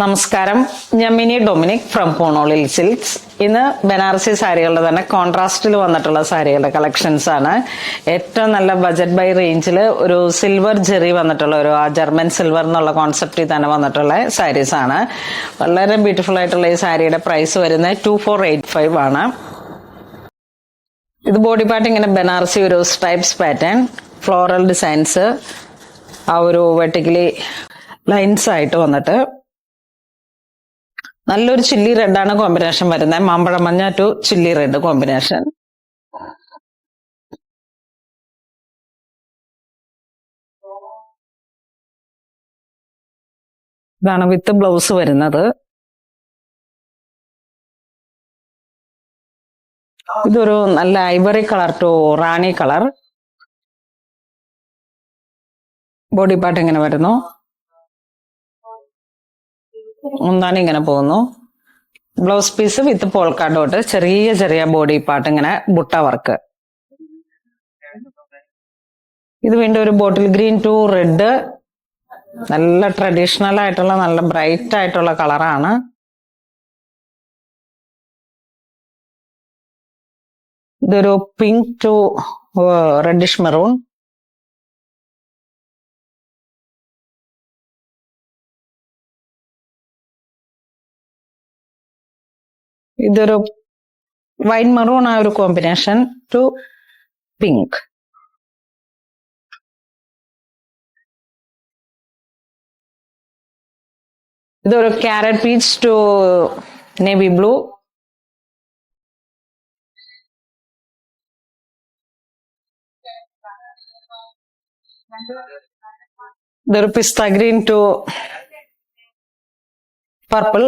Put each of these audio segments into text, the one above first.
നമസ്കാരം, ഞാൻ mini Dominic from പൂണോളിൽ silks. ഇന്ന് ബനാറസി സാരികളുടെ തന്നെ കോൺട്രാസ്റ്റിൽ വന്നിട്ടുള്ള സാരികളുടെ കളക്ഷൻസ് ആണ്. ഏറ്റവും നല്ല ബജറ്റ് ബൈ റേഞ്ചിൽ ഒരു സിൽവർ ജെറി വന്നിട്ടുള്ള ഒരു ജർമ്മൻ സിൽവർ എന്നുള്ള കോൺസെപ്റ്റിൽ തന്നെ വന്നിട്ടുള്ള സാരീസ് ആണ്. വളരെ ബ്യൂട്ടിഫുൾ ആയിട്ടുള്ള ഈ സാരിയുടെ പ്രൈസ് വരുന്നത് 2485 ആണ്. ഇത് ബോഡി പാർട്ട് ഇങ്ങനെ ബനാറസി ഒരു സ്ട്രൈപ്സ് പാറ്റേൺ, ഫ്ലോറൽ ഡിസൈൻസ്, ആ ഒരു വെർട്ടിക്കലി ലൈൻസ് ആയിട്ട് വന്നിട്ട് നല്ലൊരു ചില്ലി റെഡാണ് കോമ്പിനേഷൻ വരുന്നത്. മാമ്പഴ മഞ്ഞ ടു ചില്ലി റെഡ് കോമ്പിനേഷൻ. ഇതാണ് വിത്ത് ബ്ലൗസ് വരുന്നത്. ഇതൊരു നല്ല ivory colour to rani colour. Body part ഇങ്ങനെ വരുന്നു, മുന്താണി ഇങ്ങനെ പോകുന്നു. Blouse piece with polka dot, ചെറിയ ചെറിയ ബോഡി പാർട്ട് ഇങ്ങനെ ബുട്ട വർക്ക്. ഇത് വീണ്ടും ഒരു ബോട്ടിൽ ഗ്രീൻ ടു റെഡ്, നല്ല ട്രഡീഷണൽ ആയിട്ടുള്ള നല്ല ബ്രൈറ്റ് ആയിട്ടുള്ള കളറാണ്. ഇതൊരു പിങ്ക് ടു റെഡിഷ് മെറൂൺ. ഇതൊരു വൈൻ മെറൂൺ ആ ഒരു കോമ്പിനേഷൻ ടു പിങ്ക്. ഇതൊരു carrot peach to navy blue. ഇതൊരു പിസ്ത ഗ്രീൻ ടു പർപ്പിൾ.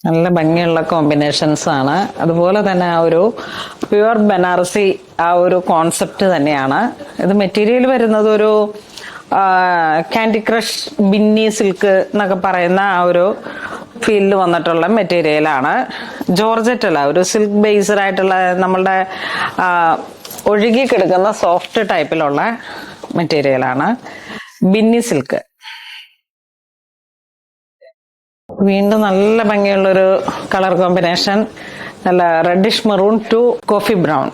നല്ല ഭംഗിയുള്ള കോമ്പിനേഷൻസ് ആണ്. അതുപോലെ തന്നെ ആ ഒരു പ്യുവർ ബനാറസി ആ ഒരു കോൺസെപ്റ്റ് തന്നെയാണ്. ഇത് മെറ്റീരിയൽ വരുന്നത് ഒരു കാൻഡി ക്രഷ് ബിന്നി സിൽക്ക് എന്നൊക്കെ പറയുന്ന ആ ഒരു ഫീൽഡ് വന്നിട്ടുള്ള മെറ്റീരിയലാണ്. ജോർജറ്റ് അല്ല, ഒരു സിൽക്ക് ബേസ്ഡ് ആയിട്ടുള്ള നമ്മളുടെ ഒഴുകി കിടക്കുന്ന സോഫ്റ്റ് ടൈപ്പിലുള്ള മെറ്റീരിയലാണ് ബിന്നി സിൽക്ക്. വീണ്ടും നല്ല ഭംഗിയുള്ളൊരു കളർ കോമ്പിനേഷൻ, നല്ല reddish maroon to coffee brown.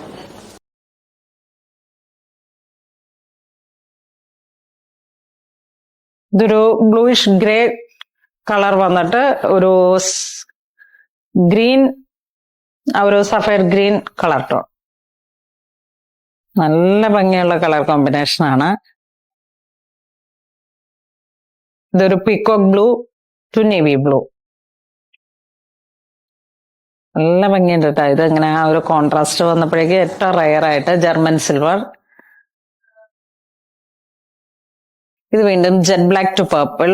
ഇതൊരു ബ്ലൂയിഷ് ഗ്രേ കളർ വന്നിട്ട് ഒരു ഗ്രീൻ, ഒരു സഫയർ ഗ്രീൻ കളർ ടോൺ. നല്ല ഭംഗിയുള്ള കളർ കോമ്പിനേഷൻ ആണ്. ഇതൊരു peacock blue to navy blue. നല്ല ഭംഗിയുണ്ട് കേട്ടോ. ഇത് ഇങ്ങനെ ആ ഒരു കോൺട്രാസ്റ്റ് വന്നപ്പോഴേക്ക് ഏറ്റവും റയർ ആയിട്ട് ജർമ്മൻ സിൽവർ. ഇത് വീണ്ടും jet black to purple.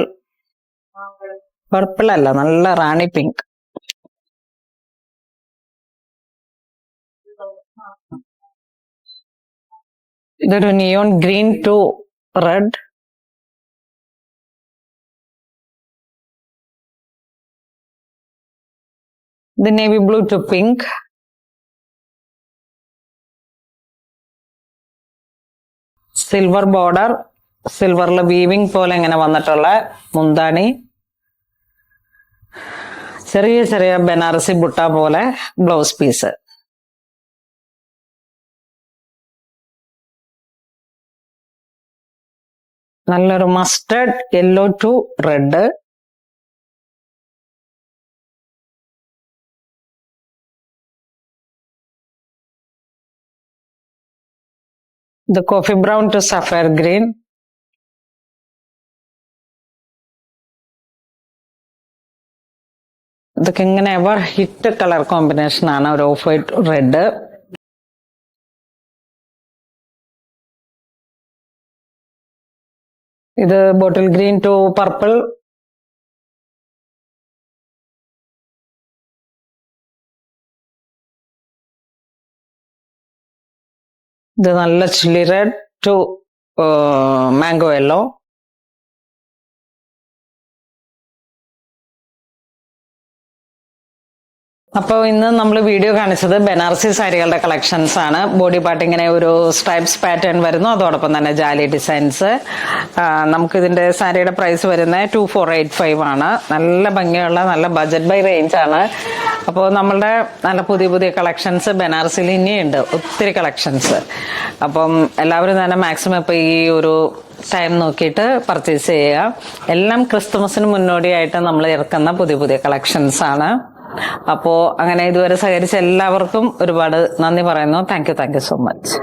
Purple അല്ല, നല്ല റാണി പിങ്ക്. ഇതൊരു നിയോൺ ഗ്രീൻ ടു റെഡ്. ഇത് navy blue to pink. Silver border, സിൽവറിൽ വീവിംഗ് പോലെ ഇങ്ങനെ വന്നിട്ടുള്ള മുന്താണി, ചെറിയ ചെറിയ ബനാറസി ബുട്ട പോലെ ബ്ലൗസ് പീസ്. നല്ലൊരു മസ്റ്റർഡ് യെല്ലോ ടു റെഡ്. ഇത് coffee brown to sapphire green. ഇതൊക്കെ ഇങ്ങനെ എവർ ഹിറ്റ് കളർ കോമ്പിനേഷൻ ആണ്, ഒരു ഓഫ് വൈറ്റ് റെഡ്. ഇത് ബോട്ടിൽ ഗ്രീൻ ടു പർപ്പിൾ. ഇത് നല്ല chilli red to mango yellow. അപ്പോൾ ഇന്ന് നമ്മൾ വീഡിയോ കാണിച്ചത് ബനാറസി സാരികളുടെ കളക്ഷൻസ് ആണ്. ബോഡി പാർട്ട് ഇങ്ങനെ ഒരു സ്ട്രൈപ്സ് പാറ്റേൺ വരുന്നു, അതോടൊപ്പം തന്നെ ജാലി ഡിസൈൻസ്. നമുക്കിതിന്റെ സാരിയുടെ പ്രൈസ് വരുന്നത് 2485 ആണ്. നല്ല ഭംഗിയുള്ള നല്ല ബജറ്റ് ബൈ റേഞ്ച് ആണ്. അപ്പോൾ നമ്മളുടെ നല്ല പുതിയ പുതിയ കളക്ഷൻസ് ബനാറസിൽ ഇനിയുണ്ട്, ഒത്തിരി കളക്ഷൻസ്. അപ്പം എല്ലാവരും തന്നെ മാക്സിമം ഇപ്പോൾ ഈ ഒരു ടൈം നോക്കിയിട്ട് പർച്ചേസ് ചെയ്യുക. എല്ലാം ക്രിസ്തുമസിന് മുന്നോടിയായിട്ട് നമ്മൾ ഇറക്കുന്ന പുതിയ പുതിയ കളക്ഷൻസ് ആണ്. അപ്പോൾ അങ്ങനെ ഇതുവരെ സഹകരിച്ച എല്ലാവർക്കും ഒരുപാട് നന്ദി പറയുന്നു. Thank you so much.